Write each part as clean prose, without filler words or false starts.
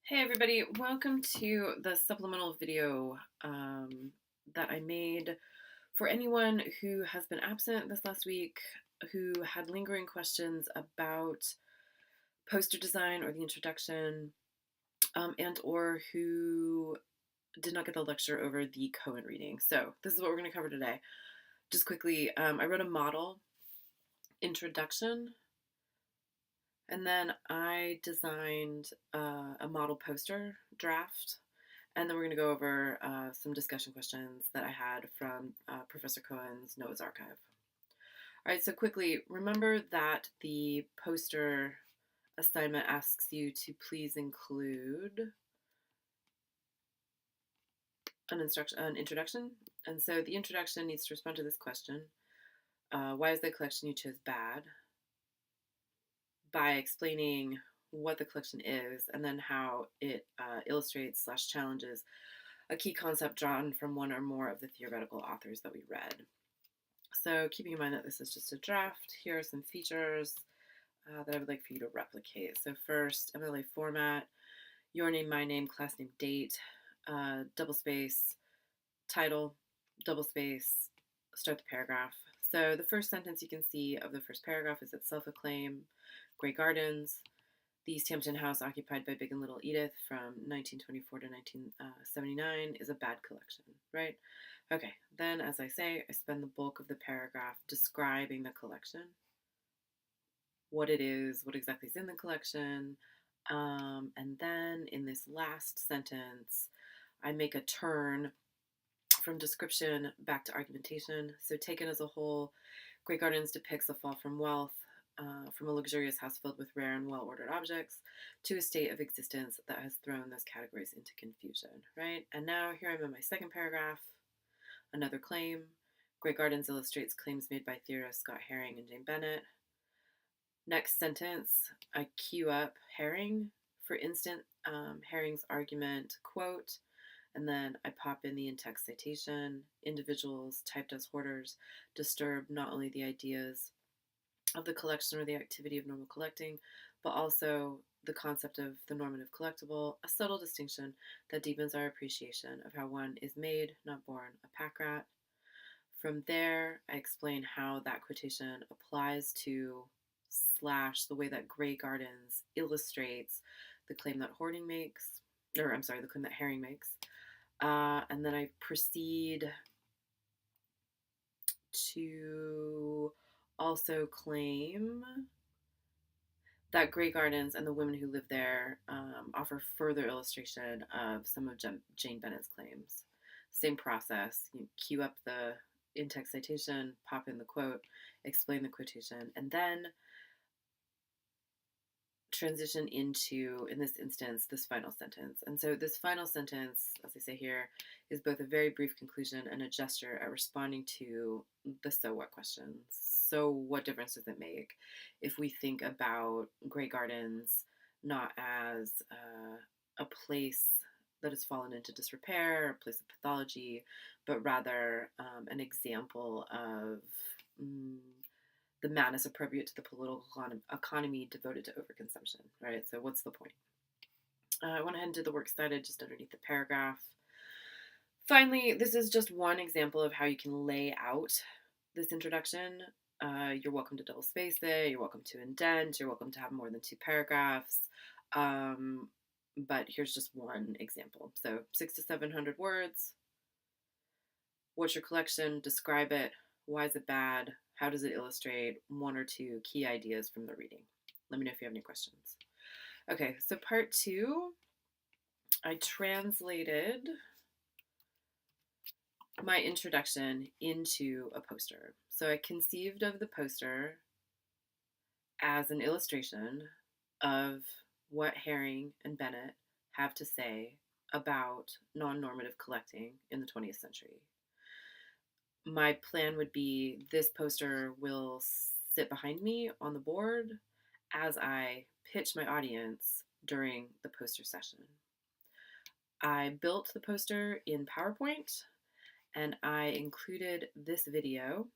Hey everybody, welcome to the supplemental video that I made for anyone who has been absent this last week, who had lingering questions about poster design or the introduction, and or who did not get the lecture over the Cohen reading. So this is what we're going to cover today. Just quickly, I wrote a model introduction, and then I designed a model poster draft. And then we're going to go over some discussion questions that I had from Professor Cohen's Noah's Archive. All right, so quickly, remember that the poster assignment asks you to please include an introduction. And so the introduction needs to respond to this question. Why is the collection you chose bad? By explaining what the collection is and then how it illustrates/challenges a key concept drawn from one or more of the theoretical authors that we read. So keeping in mind that this is just a draft, here are some features that I would like for you to replicate. So first, MLA format, your name, my name, class name, date, double space, title, double space, start the paragraph. So the first sentence you can see of the first paragraph is that self-acclaim, Grey Gardens, the East Hampton house occupied by Big and Little Edith from 1924 to 1979 is a bad collection, right? Okay, then as I say, I spend the bulk of the paragraph describing the collection, what it is, what exactly is in the collection, and then in this last sentence, I make a turn from description back to argumentation. So taken as a whole, Grey Gardens depicts a fall from wealth, from a luxurious house filled with rare and well-ordered objects to a state of existence that has thrown those categories into confusion, right? And now here I'm in my second paragraph, another claim. Grey Gardens illustrates claims made by theorists Scott Herring and Jane Bennett. Next sentence, I cue up Herring. For instance, Herring's argument, quote, and then I pop in the in-text citation. Individuals typed as hoarders disturb not only the ideas of the collection or the activity of normal collecting, but also the concept of the normative collectible, a subtle distinction that deepens our appreciation of how one is made, not born, a pack rat. From there, I explain how that quotation applies to / the way that Grey Gardens illustrates the claim that hoarding makes, or I'm sorry, the claim that Herring makes. And then I proceed to also claim that Grey Gardens and the women who live there offer further illustration of some of Jane Bennett's claims. Same process. You cue up the in-text citation, pop in the quote, explain the quotation, and then transition into, in this instance, this final sentence. And so this final sentence, as I say here, is both a very brief conclusion and a gesture at responding to the so what questions. So what difference does it make if we think about Grey Gardens not as a place that has fallen into disrepair, a place of pathology, but rather an example of the madness appropriate to the political economy devoted to overconsumption, right? So what's the point? I went ahead and did the works cited just underneath the paragraph. Finally, this is just one example of how you can lay out this introduction. You're welcome to double space it, you're welcome to indent, you're welcome to have more than 2 paragraphs. But here's just one example. So 600 to 700 words. What's your collection? Describe it. Why is it bad? How does it illustrate 1 or 2 key ideas from the reading? Let me know if you have any questions. Okay, so part 2, I translated my introduction into a poster. So I conceived of the poster as an illustration of what Herring and Bennett have to say about non-normative collecting in the 20th century. My plan would be this poster will sit behind me on the board as I pitch my audience during the poster session. I built the poster in PowerPoint and I included this video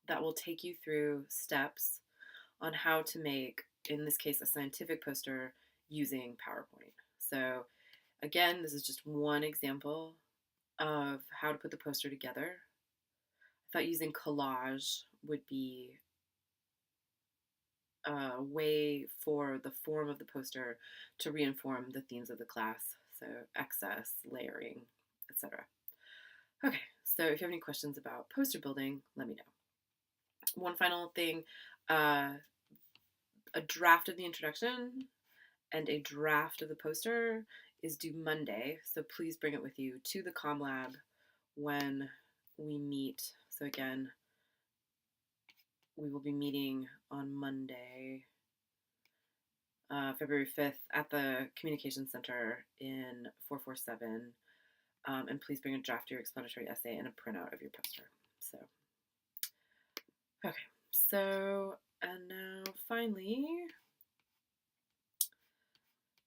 that will take you through steps on how to make, in this case, a scientific poster using PowerPoint. So again, this is just one example of how to put the poster together. I thought using collage would be a way for the form of the poster to reinform the themes of the class. So excess, layering, etc. Okay, so if you have any questions about poster building, let me know. One final thing, a draft of the introduction and a draft of the poster is due Monday, so please bring it with you to the comm lab when we meet. So again, we will be meeting on Monday, February 5th at the Communications Center in 447. And please bring a draft of your explanatory essay and a printout of your poster. So, okay. So, and now finally,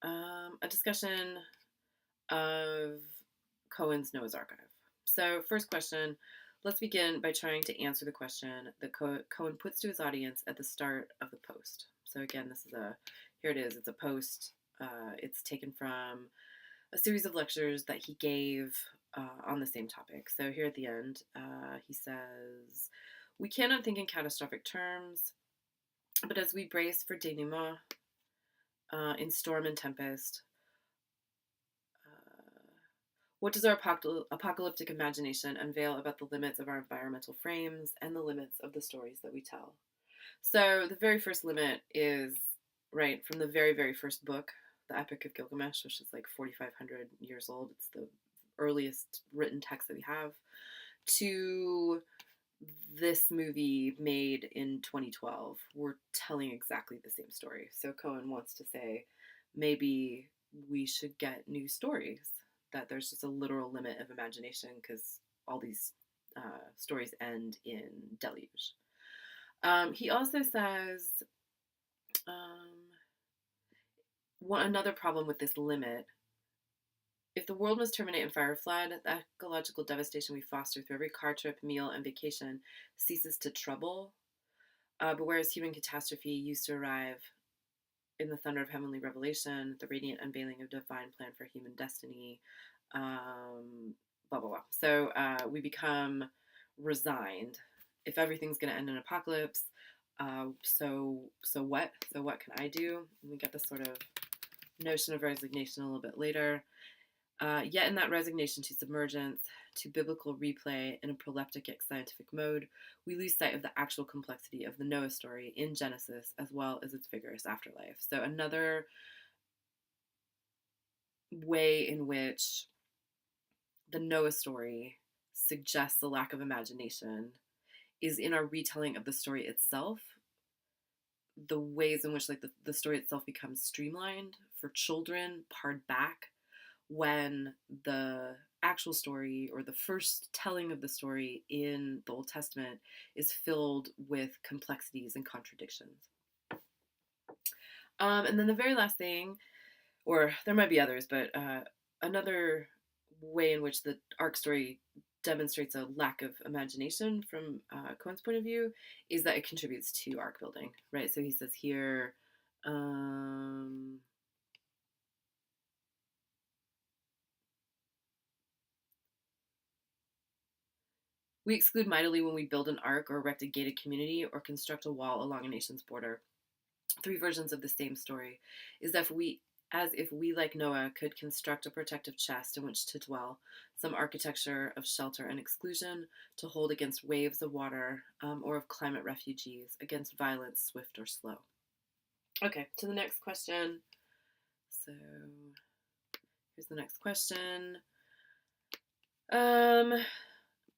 a discussion of Cohen's Noah's Archive. So, first question, let's begin by trying to answer the question that Cohen puts to his audience at the start of the post. So again, this is here it is, it's a post. It's taken from a series of lectures that he gave on the same topic. So here at the end, he says, we cannot think in catastrophic terms, but as we brace for denouement in storm and tempest, what does our apocalyptic imagination unveil about the limits of our environmental frames and the limits of the stories that we tell? So the very first limit is, right, from the very, very first book, the Epic of Gilgamesh, which is like 4,500 years old. It's the earliest written text that we have, to this movie made in 2012. We're telling exactly the same story. So Cohen wants to say, maybe we should get new stories, that there's just a literal limit of imagination because all these stories end in deluge. He also says another problem with this limit: if the world must terminate in fire or flood, the ecological devastation we foster through every car trip, meal, and vacation ceases to trouble. But whereas human catastrophe used to arrive in the thunder of heavenly revelation, the radiant unveiling of divine plan for human destiny, blah, blah, blah. So we become resigned. If everything's going to end in apocalypse, so what? So what can I do? And we get this sort of notion of resignation a little bit later. Yet in that resignation to submergence, to biblical replay in a proleptic yet scientific mode, we lose sight of the actual complexity of the Noah story in Genesis, as well as its vigorous afterlife. So another way in which the Noah story suggests a lack of imagination is in our retelling of the story itself. The ways in which, like, the story itself becomes streamlined for children, pared back, when the actual story, or the first telling of the story in the Old Testament, is filled with complexities and contradictions. And then the very last thing, or there might be others, but another way in which the Ark story demonstrates a lack of imagination from Cohen's point of view is that it contributes to Ark building, right? So he says here, we exclude mightily when we build an ark or erect a gated community or construct a wall along a nation's border. Three versions of the same story is that as if we, like Noah, could construct a protective chest in which to dwell, some architecture of shelter and exclusion to hold against waves of water, or of climate refugees, against violence, swift or slow. Okay, to the next question. So here's the next question.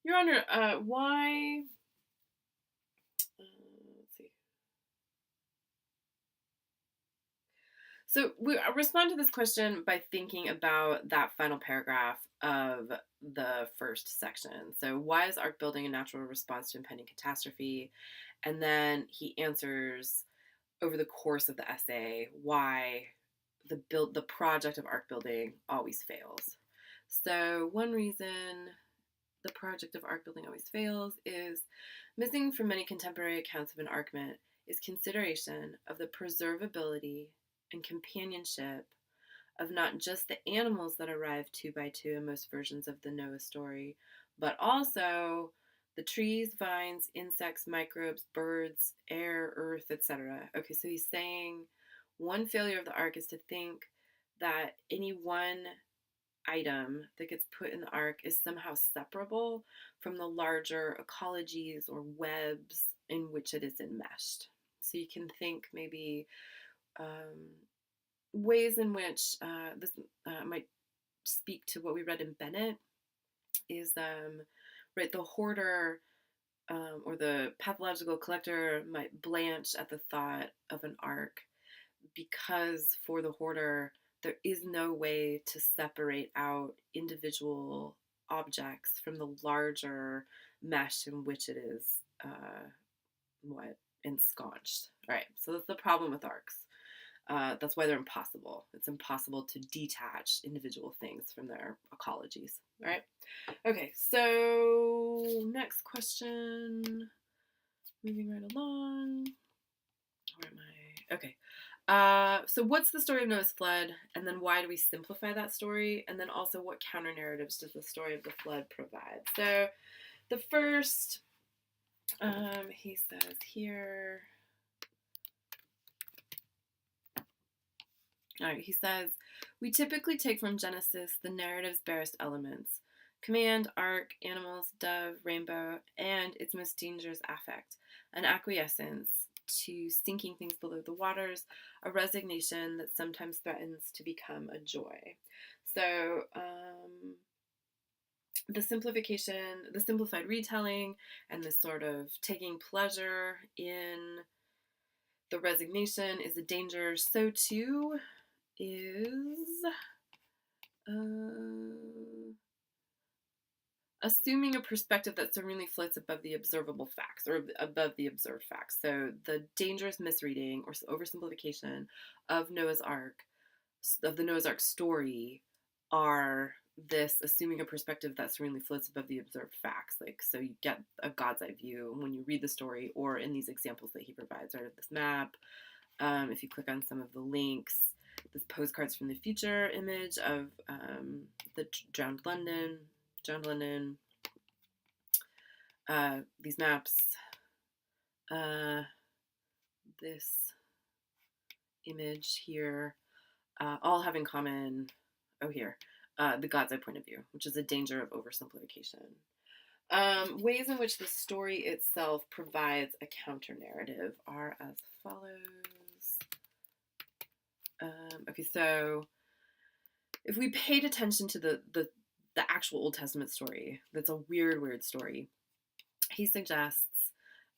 Your Honor, why? Let's see. So we respond to this question by thinking about that final paragraph of the first section. So why is Ark building a natural response to impending catastrophe? And then he answers over the course of the essay why the project of Ark building always fails. So one reason the project of Ark building always fails is missing from many contemporary accounts of enarkment is consideration of the preservability and companionship of not just the animals that arrive two by two in most versions of the Noah story, but also the trees, vines, insects, microbes, birds, air, earth, etc. Okay, so he's saying one failure of the ark is to think that any one item that gets put in the ark is somehow separable from the larger ecologies or webs in which it is enmeshed. So you can think maybe ways in which this might speak to what we read in Bennett is right, the hoarder or the pathological collector might blanch at the thought of an ark because for the hoarder there is no way to separate out individual objects from the larger mesh in which it is what ensconced. All right, so that's the problem with arcs. That's why they're impossible. It's impossible to detach individual things from their ecologies. All right. Okay, so next question. Moving right along. Where am I? Okay. So what's the story of Noah's flood, and then why do we simplify that story, and then also what counter narratives does the story of the flood provide? So the first, he says here. All right, he says, we typically take from Genesis the narrative's barest elements command, ark, animals, dove, rainbow, and its most dangerous affect, an acquiescence to sinking things below the waters, a resignation that sometimes threatens to become a joy. So, the simplification, the simplified retelling, and this sort of taking pleasure in the resignation is a danger. So too is assuming a perspective that serenely floats above the observable facts or above the observed facts. So the dangerous misreading or oversimplification of Noah's Ark, of the Noah's Ark story, are this assuming a perspective that serenely floats above the observed facts. Like, so you get a God's eye view when you read the story, or in these examples that he provides, right? This map. If you click on some of the links, this postcards from the future image of the drowned London, these maps, this image here, all have in common, the God's eye point of view, which is a danger of oversimplification. Ways in which the story itself provides a counter narrative are as follows. Okay, so if we paid attention to the actual Old Testament story, that's a weird story. He suggests,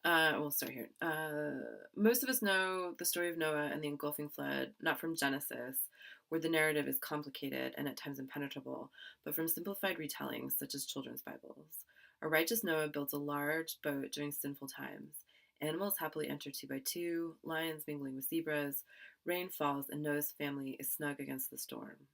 we'll start here. Most of us know the story of Noah and the engulfing flood, not from Genesis, where the narrative is complicated and at times impenetrable, but from simplified retellings such as children's Bibles. A righteous Noah builds a large boat during sinful times. Animals happily enter two by two, lions mingling with zebras, rain falls, and Noah's family is snug against the storm.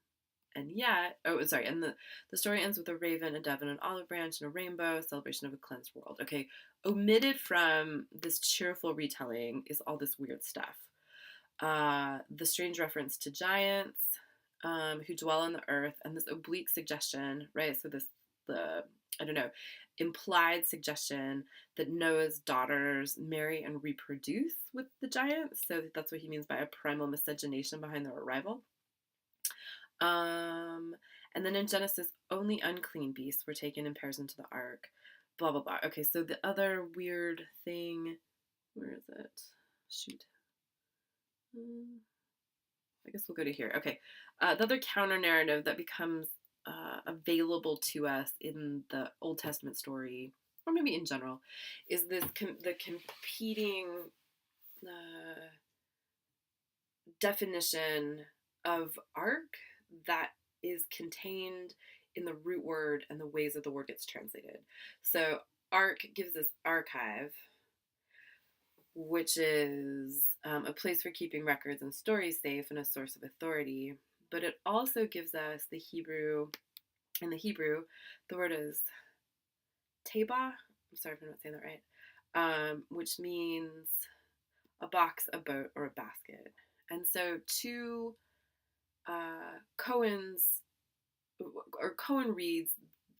And yet, and the story ends with a raven, a dove, and an olive branch, and a rainbow, a celebration of a cleansed world. Okay, omitted from this cheerful retelling is all this weird stuff. The strange reference to giants who dwell on the earth, and this oblique suggestion, right? So implied suggestion that Noah's daughters marry and reproduce with the giants. So that's what he means by a primal miscegenation behind their arrival. And then in Genesis, only unclean beasts were taken in pairs into the ark. Blah, blah, blah. Okay, so the other weird thing, where is it? Shoot. I guess we'll go to here. Okay, the other counter narrative that becomes available to us in the Old Testament story, or maybe in general, is this the competing definition of ark that is contained in the root word and the ways that the word gets translated. So ark gives us archive, which is a place for keeping records and stories safe and a source of authority. But it also gives us the Hebrew, in the Hebrew, the word is teba. I'm sorry if I'm not saying that right. Which means a box, a boat, or a basket. And So Cohen reads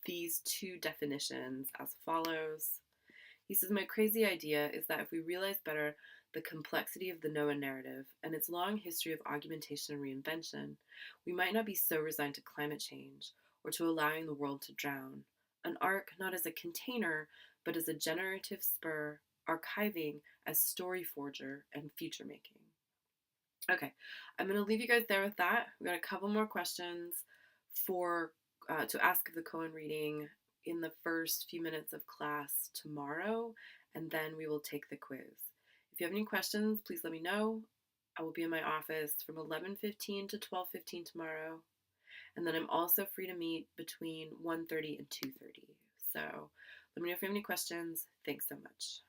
these two definitions as follows. He says, my crazy idea is that if we realize better the complexity of the Noah narrative and its long history of augmentation and reinvention, we might not be so resigned to climate change or to allowing the world to drown. An ark not as a container, but as a generative spur, archiving as story forger and future making. Okay, I'm going to leave you guys there with that. We've got a couple more questions for to ask of the Cohen reading in the first few minutes of class tomorrow, and then we will take the quiz. If you have any questions, please let me know. I will be in my office from 11:15 to 12:15 tomorrow, and then I'm also free to meet between 1:30 and 2:30. So let me know if you have any questions. Thanks so much.